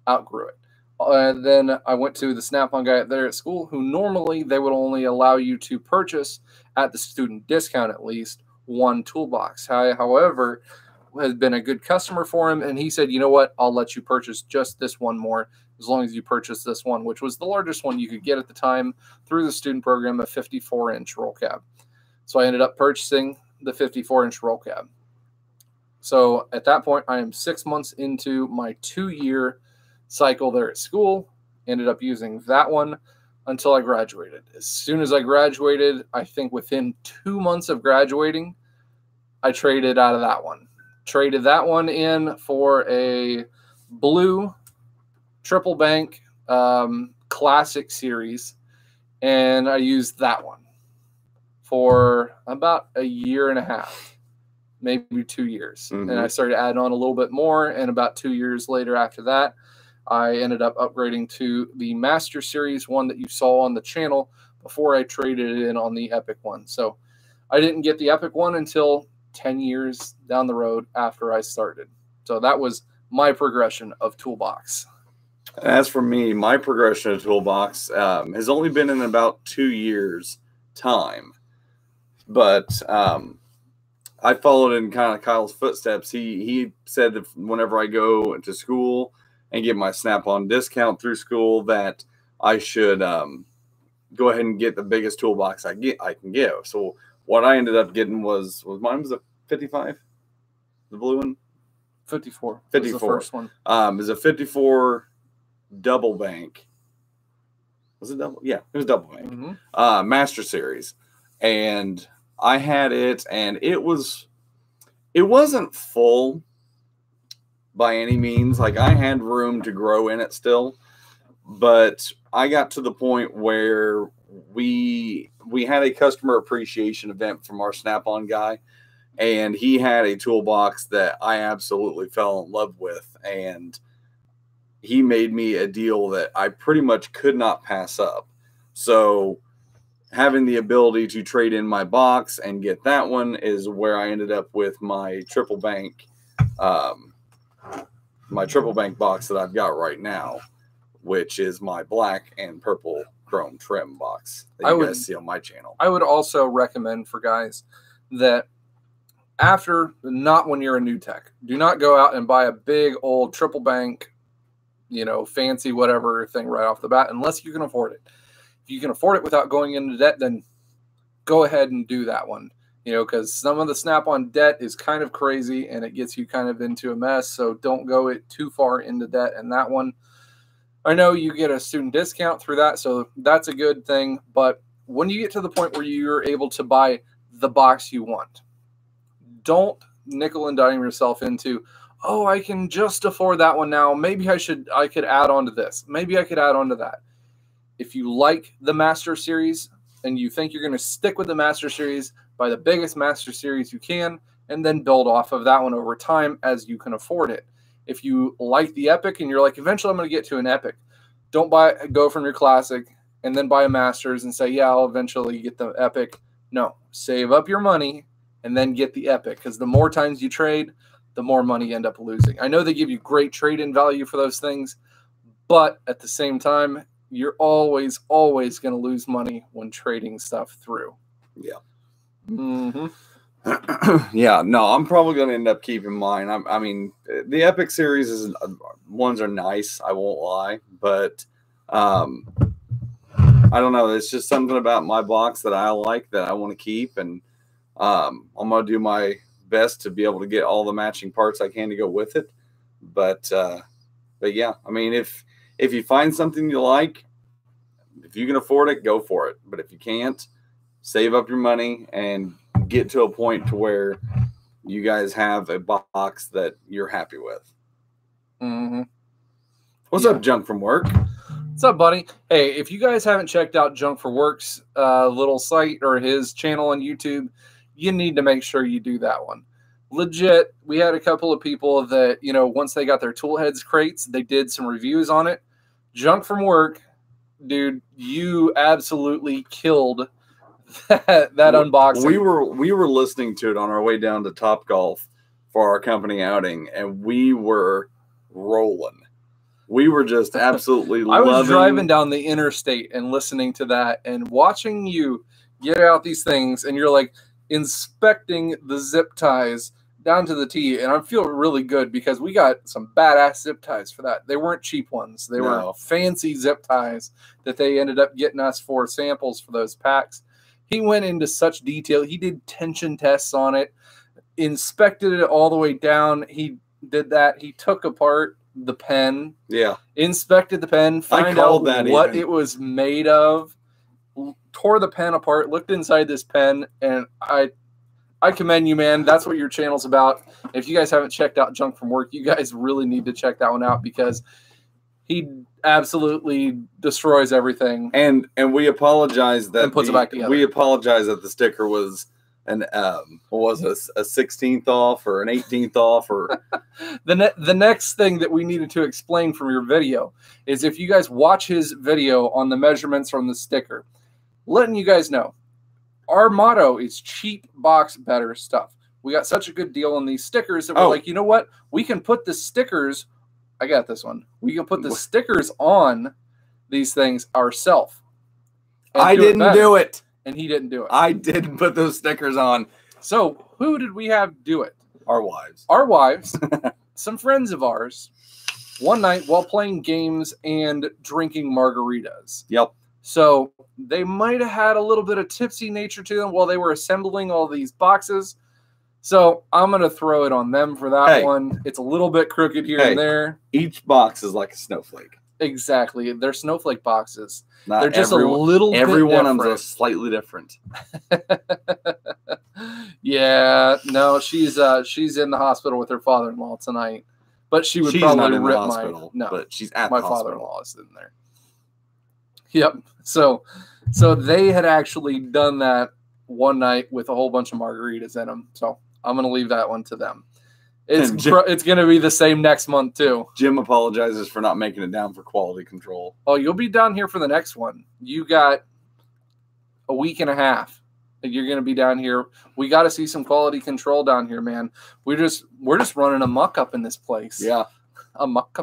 Outgrew it. And then I went to the Snap-on guy there at school, who normally they would only allow you to purchase at the student discount at least one toolbox. I, however, has been a good customer for him, and he said, you know what, I'll let you purchase just this one more as long as you purchase this one, which was the largest one you could get at the time through the student program, a 54-inch roll cab. So I ended up purchasing the 54-inch roll cab. So at that point, I am 6 months into my 2-year cycle there at school. Ended up using that one until I graduated. As soon as I graduated, I think within 2 months of graduating, I traded out of that one. Traded that one in for a blue triple bank classic series, and I used that one for about a year and a half, maybe 2 years. Mm-hmm. And I started adding on a little bit more, and about 2 years later after that, I ended up upgrading to the Master Series one that you saw on the channel before I traded it in on the Epic one. So I didn't get the Epic one until 10 years down the road after I started. So that was my progression of Toolbox. As for me, my progression of Toolbox has only been in about 2 years' time. But I followed in kind of Kyle's footsteps. He said that whenever I go to school and get my Snap-on discount through school, that I should go ahead and get the biggest toolbox I can get. So what I ended up getting was mine was a 55, the blue one. 54. 54. Was the first one. It was a 54 double bank. Was it double? Yeah, it was double bank. Mm-hmm. Master Series, and I had it, and it wasn't full by any means. Like, I had room to grow in it still, but I got to the point where we had a customer appreciation event from our Snap-on guy, and he had a toolbox that I absolutely fell in love with, and he made me a deal that I pretty much could not pass up. So having the ability to trade in my box and get that one is where I ended up with my triple bank box that I've got right now, which is my black and purple chrome trim box that you guys see on my channel. I would also recommend for guys that after, not when you're a new tech, do not go out and buy a big old triple bank, fancy whatever thing right off the bat, unless you can afford it. If you can afford it without going into debt, then go ahead and do that one. Because some of the Snap-on debt is kind of crazy and it gets you kind of into a mess. So don't go too far into debt. And that one, I know you get a student discount through that, so that's a good thing. But when you get to the point where you're able to buy the box you want, don't nickel and dime yourself into, oh, I can just afford that one now. Maybe I could add on to this. Maybe I could add on to that. If you like the Master Series and you think you're going to stick with the Master Series, buy the biggest Master Series you can, and then build off of that one over time as you can afford it. If you like the Epic and you're like, eventually I'm going to get to an Epic, don't go from your Classic and then buy a Masters and say, yeah, I'll eventually get the Epic. No, save up your money and then get the Epic, because the more times you trade, the more money you end up losing. I know they give you great trade-in value for those things, but at the same time, you're always going to lose money when trading stuff through. Yeah. Mm-hmm. Yeah, no, I'm probably going to end up keeping mine. I mean, the Epic series ones are nice, I won't lie, but I don't know. It's just something about my box that I like that I want to keep, and I'm going to do my best to be able to get all the matching parts I can to go with it. But yeah, I mean, if you find something you like, if you can afford it, go for it. But if you can't, save up your money and get to a point to where you guys have a box that you're happy with. Mm-hmm. What's up, Junk from Work? What's up, buddy? Hey, if you guys haven't checked out Junk for Work's little site or his channel on YouTube, you need to make sure you do that one. Legit, we had a couple of people that, once they got their Toolheads crates, they did some reviews on it. Junk from Work, dude, you absolutely killed that unboxing. We were listening to it on our way down to Topgolf for our company outing, and we were rolling. We were just absolutely I was driving down the interstate and listening to that and watching you get out these things, and you're like inspecting the zip ties down to the T, and I'm feeling really good because we got some badass zip ties for that. They weren't cheap ones. They were fancy zip ties that they ended up getting us for samples for those packs. He went into such detail. He did tension tests on it, inspected it all the way down. He did that. He took apart the pen. Yeah. Inspected the pen, find out what it was made of, tore the pen apart, looked inside this pen, and I commend you, man. That's what your channel's about. If you guys haven't checked out Junk from Work, you guys really need to check that one out, because he absolutely destroys everything. And we apologize that puts it back together. We apologize that the sticker was an what was it, a 16th off or an 18th off or the next thing that we needed to explain from your video is, if you guys watch his video on the measurements from the sticker, letting you guys know our motto is cheap box, better stuff. We got such a good deal on these stickers that we're like, you know what? We can put the stickers. I got this one. We can put the stickers on these things ourselves. I didn't do it. And he didn't do it. I didn't put those stickers on. So who did we have do it? Our wives. Our wives. Some friends of ours. One night while playing games and drinking margaritas. Yep. So they might have had a little bit of tipsy nature to them while they were assembling all these boxes. So I'm going to throw it on them for that one. It's a little bit crooked here and there. Each box is like a snowflake. Exactly. They're snowflake boxes. They're just a little bit different. Every one of them is slightly different. Yeah. No, she's in the hospital with her father-in-law tonight. But she's probably not in rip the hospital, but she's at my the hospital. father-in-law is in there. Yep. So they had actually done that one night with a whole bunch of margaritas in them. So I'm going to leave that one to them. It's going to be the same next month, too. Jim apologizes for not making it down for quality control. Oh, you'll be down here for the next one. You got a week and a half. You're going to be down here. We got to see some quality control down here, man. We're just running amok up in this place. Yeah. Amok.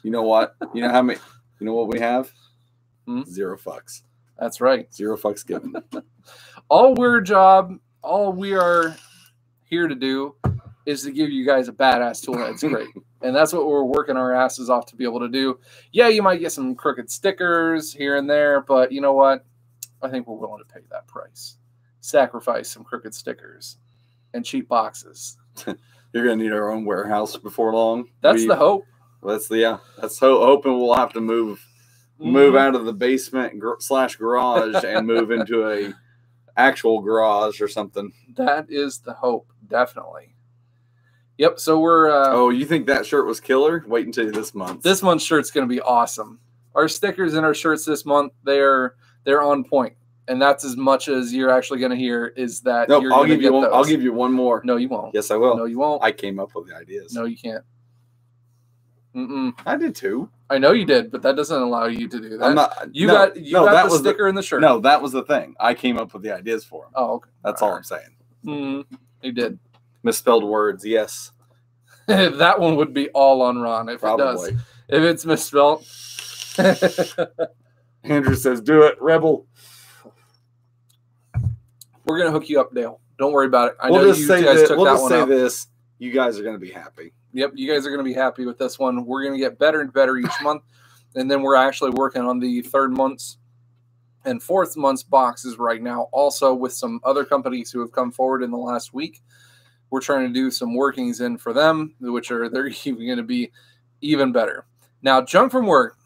You know what? You know what we have? 0 fucks. That's right. 0 fucks given. All we are here to do is to give you guys a badass Toolheads crate. And that's what we're working our asses off to be able to do. Yeah, you might get some crooked stickers here and there, but you know what? I think we're willing to pay that price. Sacrifice some crooked stickers and cheap boxes. You're going to need our own warehouse before long. That's the hope. That's hoping we'll have to move out of the basement / garage and move into a actual garage or something. That is the hope, definitely. Yep. So we're. You think that shirt was killer? Wait until this month. This month's shirt's going to be awesome. Our stickers and our shirts this month, they're on point, and that's as much as you're actually going to hear. Is that nope, I'll give you one. I'll give you one more. No, you won't. Yes, I will. No, you won't. I came up with the ideas. No, you can't. I did too. I know you did, but that doesn't allow you to do that. I'm not. You got the sticker in the shirt. No, that was the thing. I came up with the ideas for him. Oh, okay. That's all I'm saying. You did. Misspelled words, yes. That one would be all on Ron if it does. If it's misspelled. Andrew says, "Do it, Rebel." We're gonna hook you up, Dale. Don't worry about it. We'll just say this. You guys are gonna be happy. Yep, you guys are gonna be happy with this one. We're gonna get better and better each month, and then we're actually working on the 3rd month's and 4th month's boxes right now. Also, with some other companies who have come forward in the last week, we're trying to do some workings in for them, they're even going to be even better. Now, junk from work.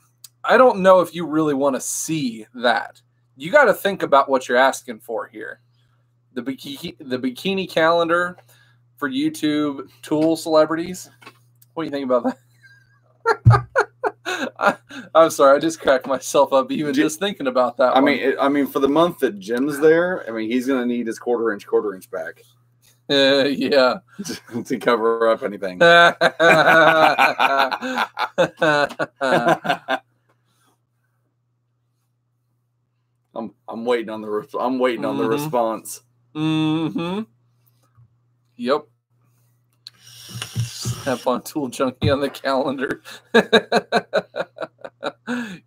I don't know if you really want to see that. You got to think about what you're asking for here. The bikini calendar for YouTube tool celebrities. What do you think about that? I'm sorry, I just cracked myself up just thinking about that. I mean, for the month that Jim's there, I mean, he's going to need his quarter inch back. Yeah, to cover up anything. I'm waiting on the response. Mm-hmm. Yep. Snap on Tool Junkie on the calendar.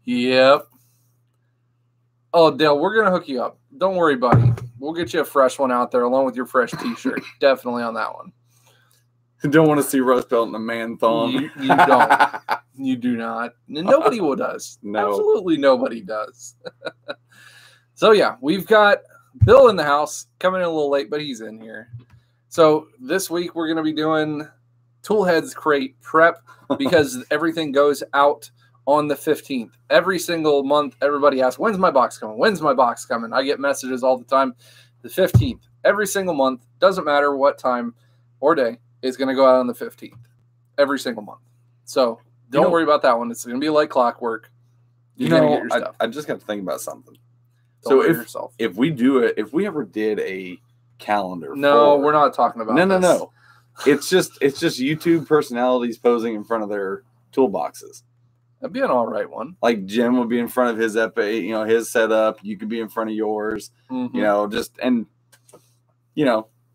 Yep. Oh, Dale, we're gonna hook you up. Don't worry, buddy. We'll get you a fresh one out there along with your fresh T-shirt. Definitely on that one. Don't want to see Rustbelt in a man thong. You don't. You do not. Nobody does. No. Absolutely nobody does. So, yeah, we've got Bill in the house. Coming in a little late, but he's in here. So this week we're going to be doing Toolheads crate prep because everything goes out on the 15th. Every single month, everybody asks, when's my box coming? When's my box coming? I get messages all the time. The 15th. Every single month. Doesn't matter what time or day. It's going to go out on the 15th. Every single month. So don't worry about that one. It's going to be like clockwork. You're going to get your stuff. I just got to think about something. If we ever did a calendar. No, we're not talking about No. It's just YouTube personalities posing in front of their toolboxes. That'd be an all right one. Like Jim would be in front of his his setup. You could be in front of yours. Mm-hmm.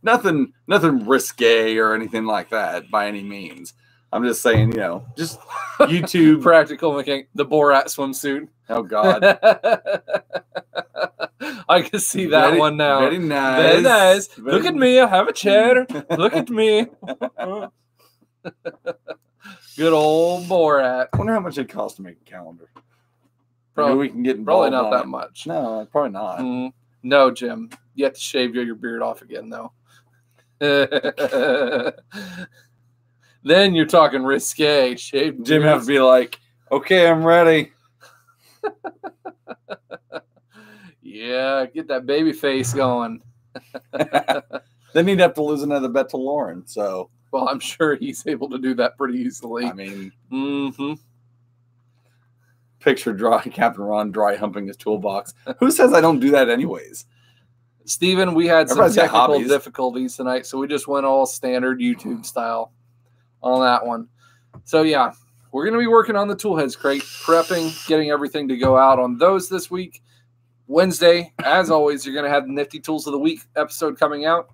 Nothing risque or anything like that by any means. I'm just saying, just YouTube. Practical mechanic, the Borat swimsuit. Oh, God. I can see that one now. Very nice. Very nice. Look at me. I have a chair. Look at me. Good old Borat. I wonder how much it costs to make a calendar. Probably, we can get probably not that much. No, probably not. No, Jim. You have to shave your beard off again, though. Then you're talking risque. Shave. Jim has to be like, okay, I'm ready. Yeah, get that baby face going. Then he'd have to lose another bet to Lauren. So, well, I'm sure he's able to do that pretty easily. I mean, picture Captain Ron dry humping his toolbox. Who says I don't do that anyways? Steven, we had some technical difficulties tonight, so we just went all standard YouTube style on that one. So, yeah, we're going to be working on the Toolheads crate, prepping, getting everything to go out on those this week. Wednesday, as always, you're going to have the Nifty Tools of the Week episode coming out.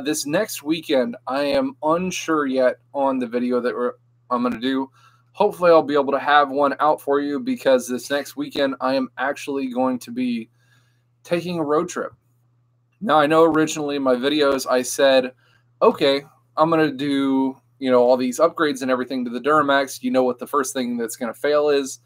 This next weekend, I am unsure yet on the video that I'm going to do. Hopefully, I'll be able to have one out for you because this next weekend, I am actually going to be taking a road trip. Now, I know originally in my videos, I said, okay, I'm going to do, all these upgrades and everything to the Duramax. You know what the first thing that's going to fail is?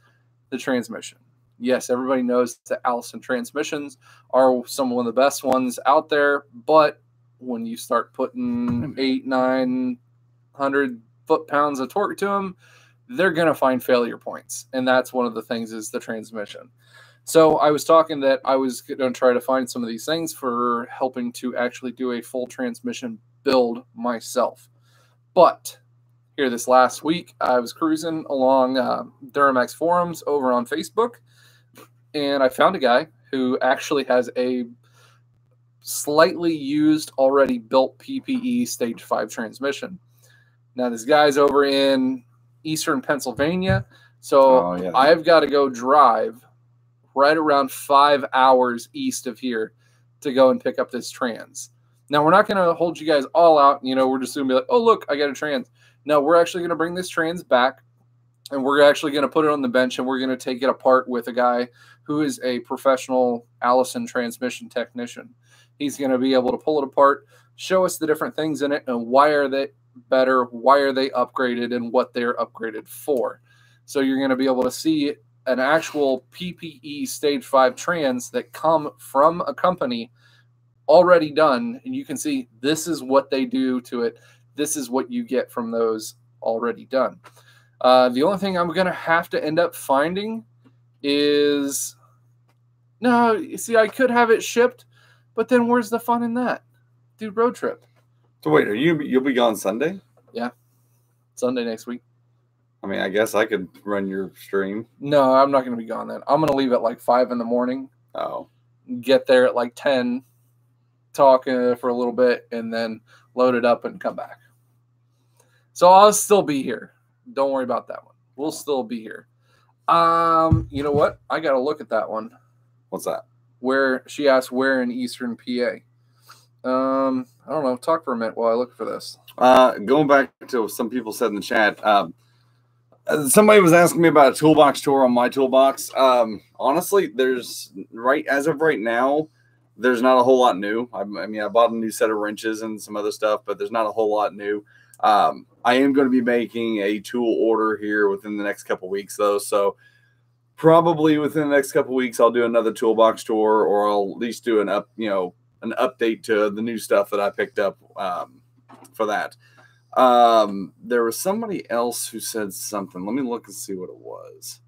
The transmission. Yes, everybody knows that Allison transmissions are one of the best ones out there, but when you start putting 800-900 foot-pounds of torque to them, they're going to find failure points, and that's one of the things is the transmission. So I was talking that I was going to try to find some of these things for helping to actually do a full transmission build myself. But here this last week, I was cruising along Duramax forums over on Facebook, and I found a guy who actually has a slightly used, already built PPE Stage 5 transmission. Now, this guy's over in eastern Pennsylvania. So yeah. I've got to go drive right around 5 hours east of here to go and pick up this trans. Now, we're not going to hold you guys all out. We're just going to be like, oh, look, I got a trans. No, we're actually going to bring this trans back, and we're actually going to put it on the bench, and we're going to take it apart with a guy who is a professional Allison transmission technician. He's going to be able to pull it apart, show us the different things in it, and why are they better, why are they upgraded, and what they're upgraded for. So you're going to be able to see an actual PPE Stage 5 trans that come from a company already done, and you can see this is what they do to it. This is what you get from those already done. The only thing I'm going to have to end up finding is, no, you see, I could have it shipped, but then where's the fun in that? Dude, road trip. So wait, you'll be gone Sunday? Yeah. Sunday next week. I mean, I guess I could run your stream. No, I'm not going to be gone then. I'm going to leave at like 5 in the morning. Oh. Get there at like 10, talk for a little bit, and then load it up and come back. So I'll still be here. Don't worry about that one. We'll still be here. You know what? I got to look at that one. What's that? Where she asked where in Eastern PA. I don't know. Talk for a minute while I look for this. Going back to what some people said in the chat, somebody was asking me about a toolbox tour on my toolbox. Honestly, as of right now, there's not a whole lot new. I mean, I bought a new set of wrenches and some other stuff, but there's not a whole lot new. I am going to be making a tool order here within the next couple weeks, though. So probably within the next couple weeks, I'll do another toolbox tour, or I'll at least do an update to the new stuff that I picked up for that. There was somebody else who said something. Let me look and see what it was.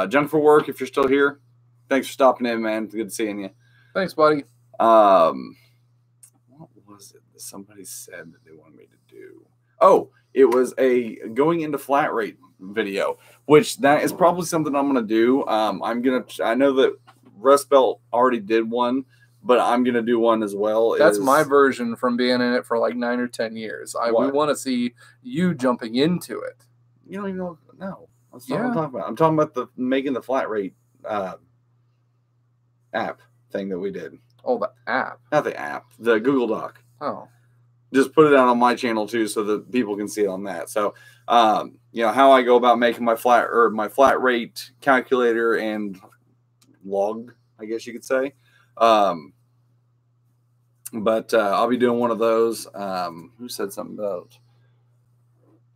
Jennifer Work, if you're still here, thanks for stopping in, man. Good seeing you. Thanks, buddy. What was it that somebody said that they wanted me to do? Oh, it was a going into flat rate video, which that is probably something I'm going to do. I know that Rustbelt already did one, but I'm going to do one as well. That's my version from being in it for like 9 or 10 years. We want to see you jumping into it. You don't even know. No, that's not what I'm talking about. I'm talking about making the flat rate app thing that we did. Oh, the app. Not the app. The Google Doc. Oh. Just put it out on my channel too, so that people can see it on that. So, how I go about making my flat rate calculator and log, I guess you could say. But I'll be doing one of those. Who said something about?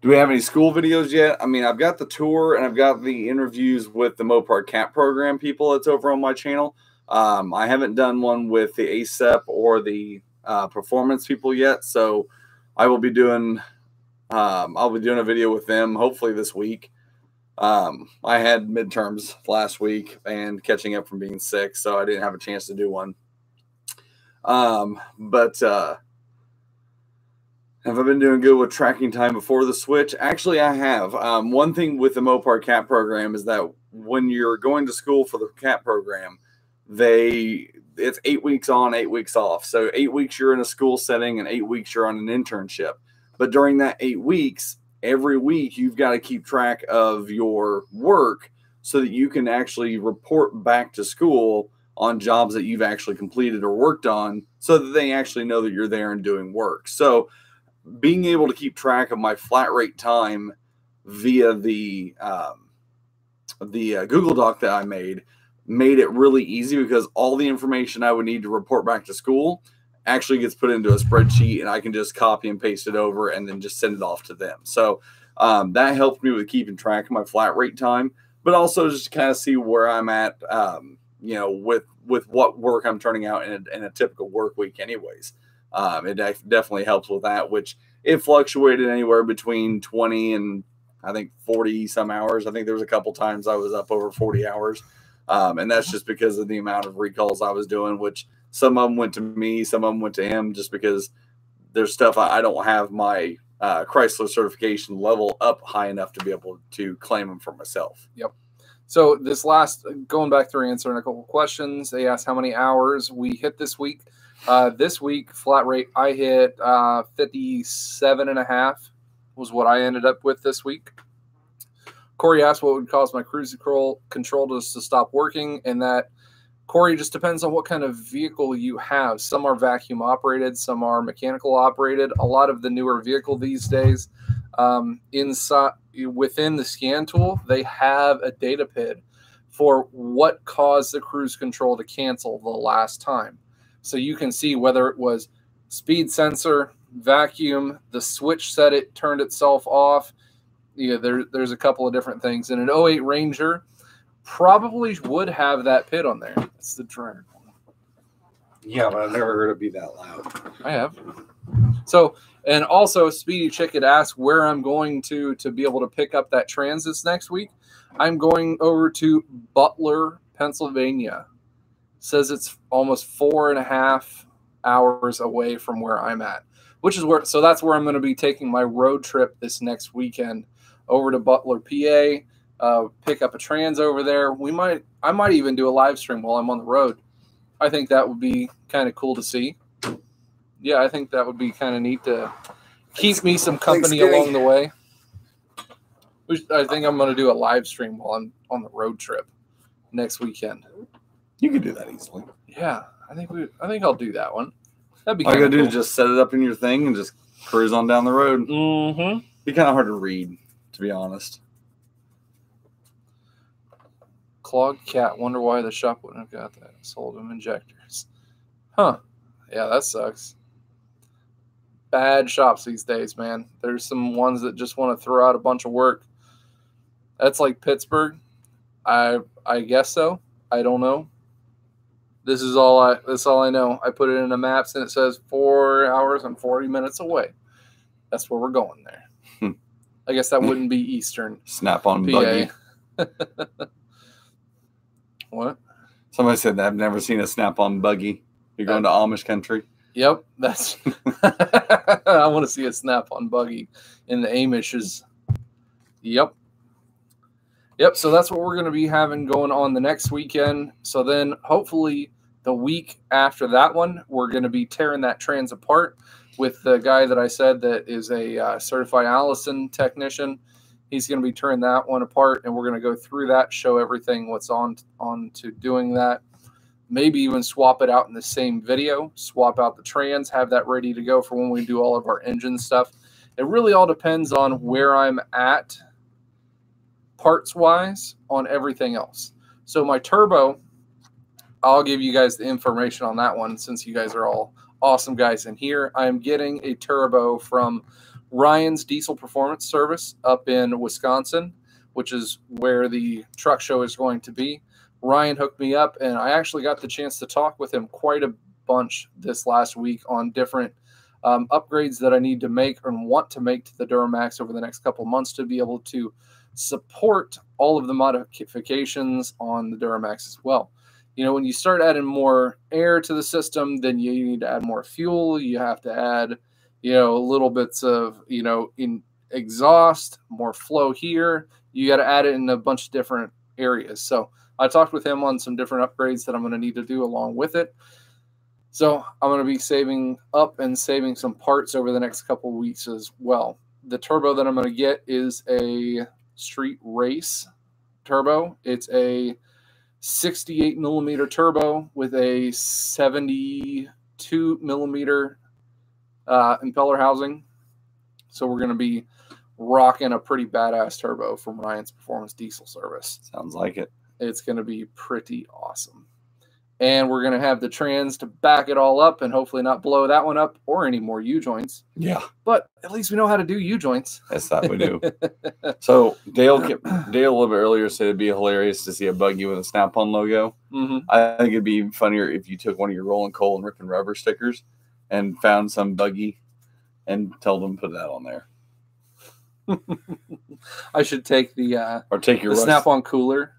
Do we have any school videos yet? I mean, I've got the tour and I've got the interviews with the Mopar Capt program people that's over on my channel. I haven't done one with the ASEP or the performance people yet, so I will be doing. I'll be doing a video with them hopefully this week. I had midterms last week and catching up from being sick, so I didn't have a chance to do one. But have I been doing good with tracking time before the switch? Actually, I have. One thing with the Mopar Capt program is that when you're going to school for the Capt program, it's 8 weeks on, 8 weeks off. So 8 weeks you're in a school setting and 8 weeks you're on an internship. But during that 8 weeks, every week you've got to keep track of your work so that you can actually report back to school on jobs that you've actually completed or worked on, so that they actually know that you're there and doing work. So being able to keep track of my flat rate time via the Google Doc that I made it really easy, because all the information I would need to report back to school actually gets put into a spreadsheet, and I can just copy and paste it over and then just send it off to them. So that helped me with keeping track of my flat rate time, but also just to kind of see where I'm at, with what work I'm turning out in a typical work week anyways. It definitely helps with that, which it fluctuated anywhere between 20 and I think 40 some hours. I think there was a couple times I was up over 40 hours. And that's just because of the amount of recalls I was doing, which some of them went to me, some of them went to him, just because there's stuff I don't have my Chrysler certification level up high enough to be able to claim them for myself. Yep. So this going back through answering a couple questions, they asked how many hours we hit this week. This week, flat rate, I hit 57.5 was what I ended up with this week. Corey asked what would cause my cruise control to stop working, and that, Corey, just depends on what kind of vehicle you have. Some are vacuum operated, some are mechanical operated. A lot of the newer vehicle these days, inside within the scan tool, they have a data PID for what caused the cruise control to cancel the last time. So you can see whether it was speed sensor, vacuum, the switch said it turned itself off. There's a couple of different things. And an 08 Ranger probably would have that PID on there. It's the dryer one. Yeah, but I've never heard it be that loud. I have. So, and also Speedy Chick had asked where I'm going to be able to pick up that trans this next week. I'm going over to Butler, Pennsylvania. Says it's almost 4.5 hours away from where I'm at, which is so that's where I'm going to be taking my road trip this next weekend, over to Butler, PA, pick up a trans over there. I might even do a live stream while I'm on the road. I think that would be kind of cool to see. Yeah, I think that would be kind of neat to keep me some company along the way. I think I'm going to do a live stream while I'm on the road trip next weekend. You can do that easily. Yeah, I think I'll do that one. That'd be all you gotta cool. do is just set it up in your thing and just cruise on down the road. Mm-hmm. Be kind of hard to read, to be honest. Clogged cat. Wonder why the shop wouldn't have got that. Sold them injectors. Huh. Yeah, that sucks. Bad shops these days, man. There's some ones that just want to throw out a bunch of work. That's like Pittsburgh. I guess so. I don't know. That's all I know. I put it in the maps and it says 4 hours and 40 minutes away. That's where we're going there. I guess that wouldn't be Eastern. Snap-on buggy. What? Somebody said that I've never seen a snap-on buggy. You're going to Amish country? Yep. That's. I want to see a snap-on buggy in the Amishes. Yep. So that's what we're going to be having going on the next weekend. So then hopefully the week after that one, we're going to be tearing that trans apart with the guy that I said that is a certified Allison technician. He's going to be tearing that one apart, and we're going to go through that, show everything what's on to doing that. Maybe even swap it out in the same video, swap out the trans, have that ready to go for when we do all of our engine stuff. It really all depends on where I'm at parts-wise on everything else. So my turbo, I'll give you guys the information on that one since you guys are all awesome guys in here. I am getting a turbo from Ryan's Diesel Performance Service up in Wisconsin, which is where the truck show is going to be. Ryan hooked me up, and I actually got the chance to talk with him quite a bunch this last week on different upgrades that I need to make and want to make to the Duramax over the next couple months to be able to support all of the modifications on the Duramax as well. When you start adding more air to the system, then you need to add more fuel. You have to add, little bits of, in exhaust, more flow here. You got to add it in a bunch of different areas. So I talked with him on some different upgrades that I'm going to need to do along with it. So I'm going to be saving up and saving some parts over the next couple of weeks as well. The turbo that I'm going to get is a street race turbo. It's a 68 millimeter turbo with a 72 millimeter impeller housing. So we're going to be rocking a pretty badass turbo from Ryan's Performance Diesel Service. Sounds like it. It's going to be pretty awesome. And we're going to have the trans to back it all up and hopefully not blow that one up or any more U-joints. Yeah. But at least we know how to do U-joints. That's that we do. So Dale a little bit earlier said it'd be hilarious to see a buggy with a Snap-on logo. Mm-hmm. I think it'd be funnier if you took one of your rolling coal and ripping rubber stickers and found some buggy and told them to put that on there. I should take the Snap-on cooler,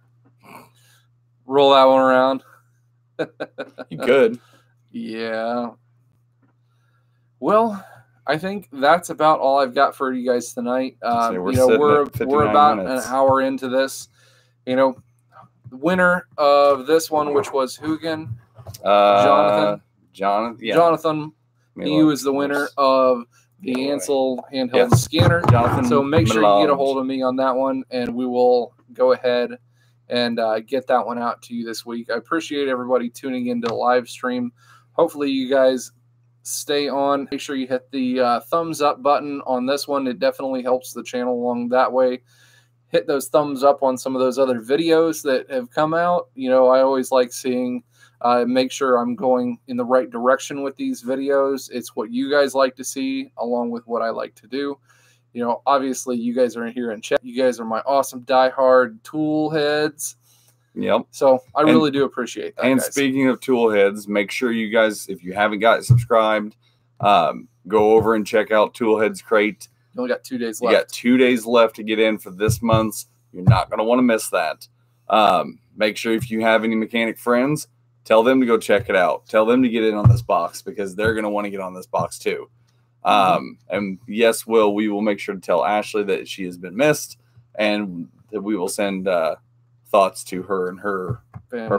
roll that one around. You could. Yeah. Well, I think that's about all I've got for you guys tonight. We're about an hour into this. The winner of this one, which was who again? Jonathan. Yeah. Jonathan. He was the winner of the Ansel handheld Yes. scanner. Jonathan So make sure you get a Melange. hold of me on that one, and we will go ahead and get that one out to you this week. I appreciate everybody tuning into the live stream. Hopefully you guys stay on. Make sure you hit the thumbs up button on this one. It definitely helps the channel along that way. Hit those thumbs up on some of those other videos that have come out. You know, I always like seeing, make sure I'm going in the right direction with these videos. It's what you guys like to see along with what I like to do. You know, obviously you guys are here in chat. You guys are my awesome diehard tool heads. Yep. So I really do appreciate that. And guys. Speaking of tool heads, make sure you guys, if you haven't got subscribed, go over and check out Toolheads Crate. You only got 2 days left. You got 2 days left to get in for this month's. You're not going to want to miss that. Make sure if you have any mechanic friends, tell them to go check it out. Tell them to get in on this box because they're going to want to get on this box too. And yes, we will make sure to tell Ashley that she has been missed, and that we will send thoughts to her and her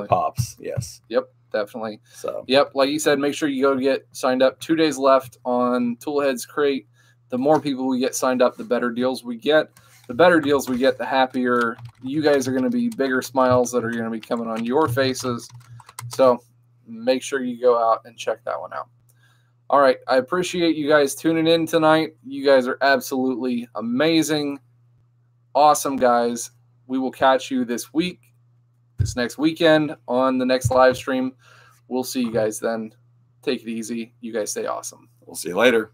pops. Yes. Yep. Definitely. So. Yep. Like you said, make sure you go get signed up. 2 days left on Toolheads Crate. The more people we get signed up, the better deals we get. The better deals we get, the happier you guys are going to be. Bigger smiles that are going to be coming on your faces. So make sure you go out and check that one out. All right. I appreciate you guys tuning in tonight. You guys are absolutely amazing. Awesome, guys. We will catch you this next weekend on the next live stream. We'll see you guys then. Take it easy. You guys stay awesome. We'll see you later.